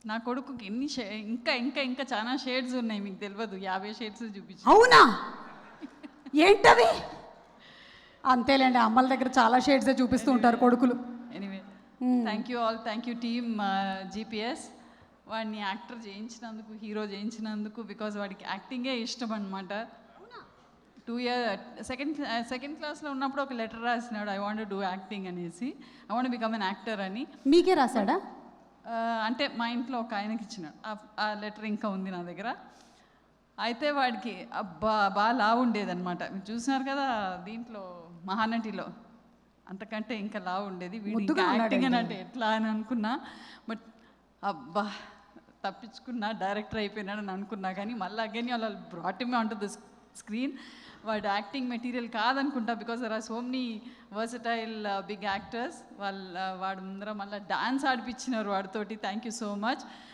నా కొడుకుకి ఎన్ని ఇంకా ఇంకా ఇంకా చాలా షేడ్స్ ఉన్నాయి, మీకు తెలియదు. 50 షేడ్స్ చూపించు. అవునా? ఏంటవి? అంతేలేండి, అమ్మల దగ్గర చాలా షేడ్సే చూపిస్తూ ఉంటారు కొడుకులు. Anyway, thank you all, thank you team GPS. వాడిని యాక్టర్ చేయించినందుకు, హీరో చేయించినందుకు, బికాజ్ వాడికి యాక్టింగే ఇష్టం అనమాట. 2 year సెకండ్ క్లాస్లో ఉన్నప్పుడు ఒక లెటర్ రాసినాడు, ఐ వాంట్ డూ యాక్టింగ్ అనేసి, I want become an actor అని. మీకే రాశాడా? అంటే మా ఇంట్లో ఒక ఆయనకి ఇచ్చినాడు. ఆ లెటర్ ఇంకా ఉంది నా దగ్గర. అయితే వాడికి బాగా లావు ఉండేదన్నమాట. మీరు చూసినారు కదా దీంట్లో మహానటిలో, అంతకంటే ఇంకా లావు ఉండేది. వీడు యాక్టింగ్ అని అంటే ఎట్లా అని అనుకున్నా, బట్ అబ్బా తప్పించుకున్నా, డైరెక్టర్ అయిపోయినాడు అని అనుకున్నా. కానీ మళ్ళీ అగైన్ వాళ్ళు brought him on to the screen. వాడు యాక్టింగ్ మెటీరియల్ కాదనుకుంటా, because there are so many versatile big actors. వాడు ముందర మళ్ళీ డాన్స్ ఆడిపించినారు వాడితోటి. Thank you so much.